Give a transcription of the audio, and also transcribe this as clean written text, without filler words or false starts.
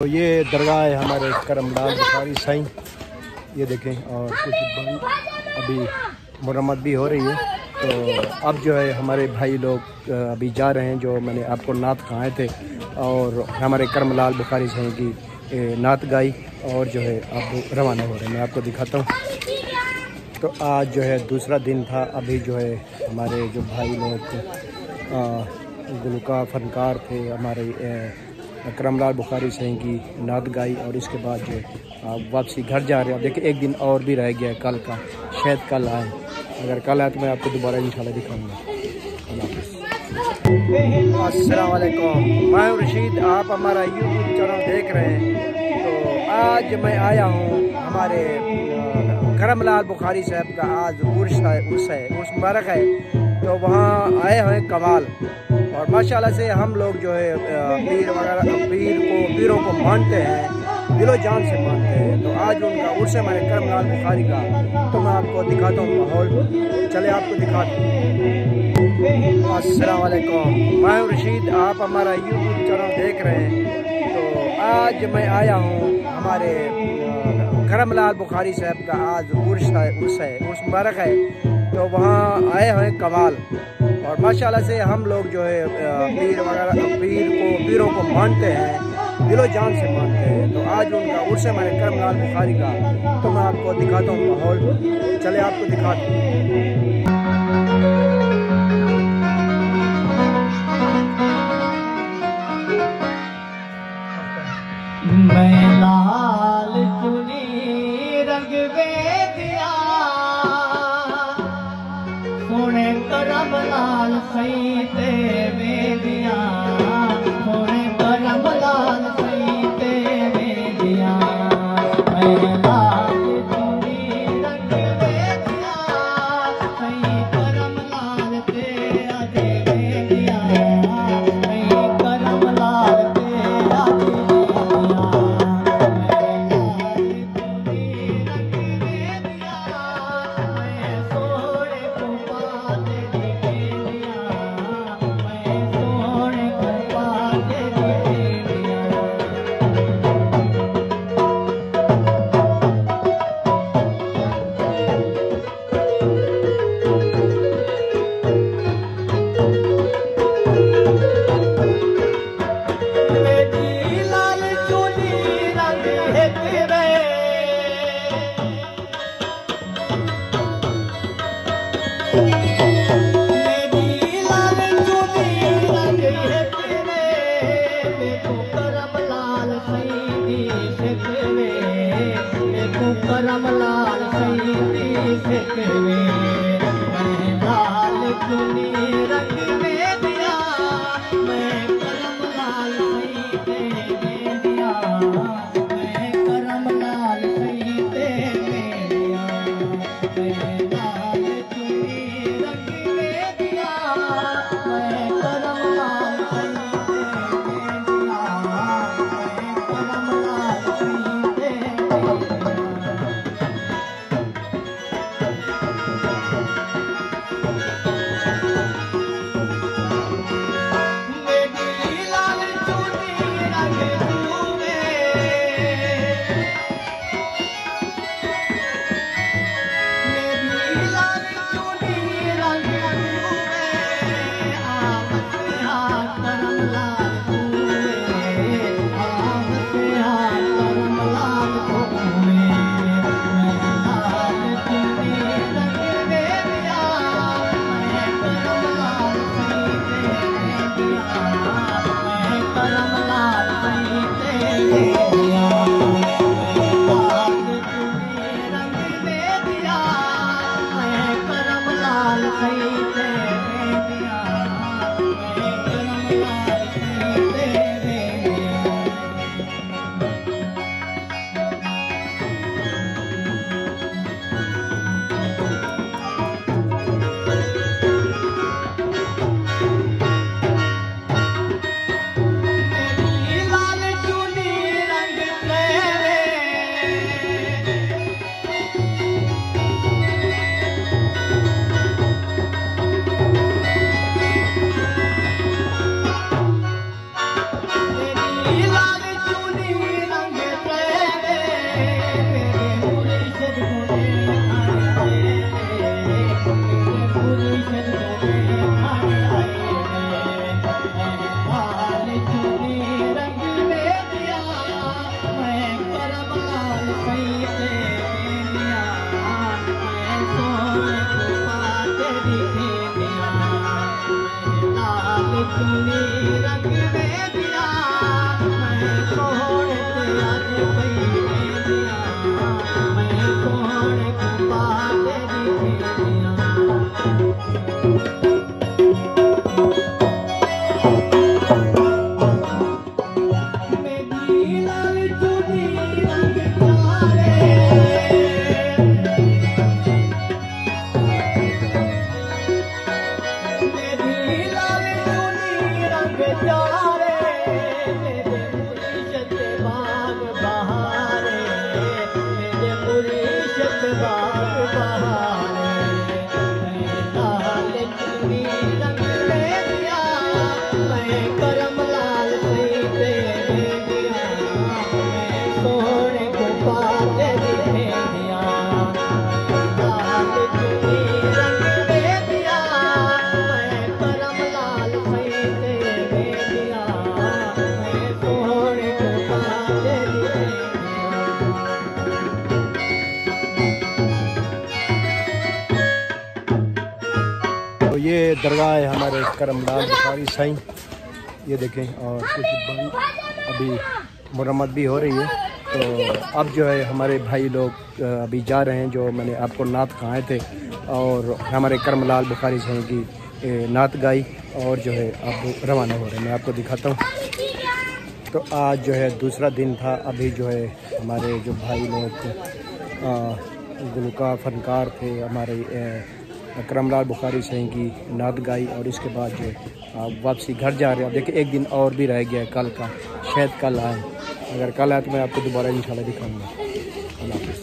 तो ये दरगाह है हमारे करमलाल बुखारी साईं, ये देखें। और कुछ अभी मुरम्मत भी हो रही है। तो अब जो है हमारे भाई लोग अभी जा रहे हैं, जो मैंने आपको नात कहाए थे और हमारे करमलाल बुखारी साईं की नात गाई और जो है अब रवाना हो रहे हैं। मैं आपको दिखाता हूँ। तो आज जो है दूसरा दिन था। अभी जो है हमारे जो भाई लोग गुलकार फनकार थे, हमारे करमलाल बुखारी साईं की नात गाई और इसके बाद जो वापसी घर जा रहे हैं। अब देखिए एक दिन और भी रह गया है कल का, शायद कल आए। अगर कल आए तो मैं आपको दोबारा इंशाल्लाह दिखाऊंगा। अस्सलाम वालेकुम, मैं रशीद, आप हमारा यूट्यूब चैनल देख रहे हैं। तो आज मैं आया हूँ हमारे करमलाल बुखारी साहब का आज उर्स मुबारक है। तो वहाँ आए हैं कमाल, और माशाल्लाह से हम लोग जो है पीर वगैरह पीरों को मानते हैं, दिलो जान से मानते हैं। तो आज उनका उर्स है हमारे करमलाल बुखारी का। तो मैं आपको दिखाता हूँ माहौल, चले आपको दिखाता हूँ। अस्सलाम वालेकुम, मैं रशीद, आप हमारा यूट्यूब चैनल देख रहे हैं। तो आज मैं आया हूँ हमारे करमलाल बुखारी साहब का आज उर्स मुबारक है। तो वहाँ आए हैं कमाल, और माशाल्लाह से हम लोग जो है पीर वगैरह पीरों को मानते हैं, दिलो जान से मानते हैं। तो आज उनका उर्स है हमारे करमलाल बुखारी का। तो मैं आपको दिखाता हूँ माहौल, चले आपको दिखाता हूँ। मैं लाल चुनी रंग वेदिया सोने करमलाल साईं ते वेदिया, सोने करमलाल साईं ते वेदिया। मैं लाल चुनी रंग वेदिया साईं करमलाल ते अज वेदिया, साईं करमलाल ते अज करमलाल साईं दी सिकवे। मैं लाल चुनी रंग वेदिया, मैं करमलाल साईं ते वेदिया, मैं करमलाल साईं ते वेदिया। मैं लाल चुनी रंग वेदिया, मैं करमलाल साईं ते वेदिया, मैं करमलाल ये दरगाह है हमारे करमलाल बुखारी साईं, ये देखें। और कुछ अभी मुरम्मत भी हो रही है। तो अब जो है हमारे भाई लोग अभी जा रहे हैं, जो मैंने आपको नात कहाए थे, और हमारे करमलाल बुखारी साईं की नात गाई, और जो है अब रवाना हो रहे हैं। मैं आपको दिखाता हूँ। तो आज जो है दूसरा दिन था। अभी जो है हमारे जो भाई लोग गुलकार फनकार थे, हमारे करमलाल बुखारी साईं की नात गाई, और इसके बाद जो वापसी घर जा रहे हैं। देखिए एक दिन और भी रह गया है कल का, शायद कल आए। अगर कल आए तो मैं आपको दोबारा इंशाल्लाह दिखाऊंगा। अल्लाह हाफ़िज़।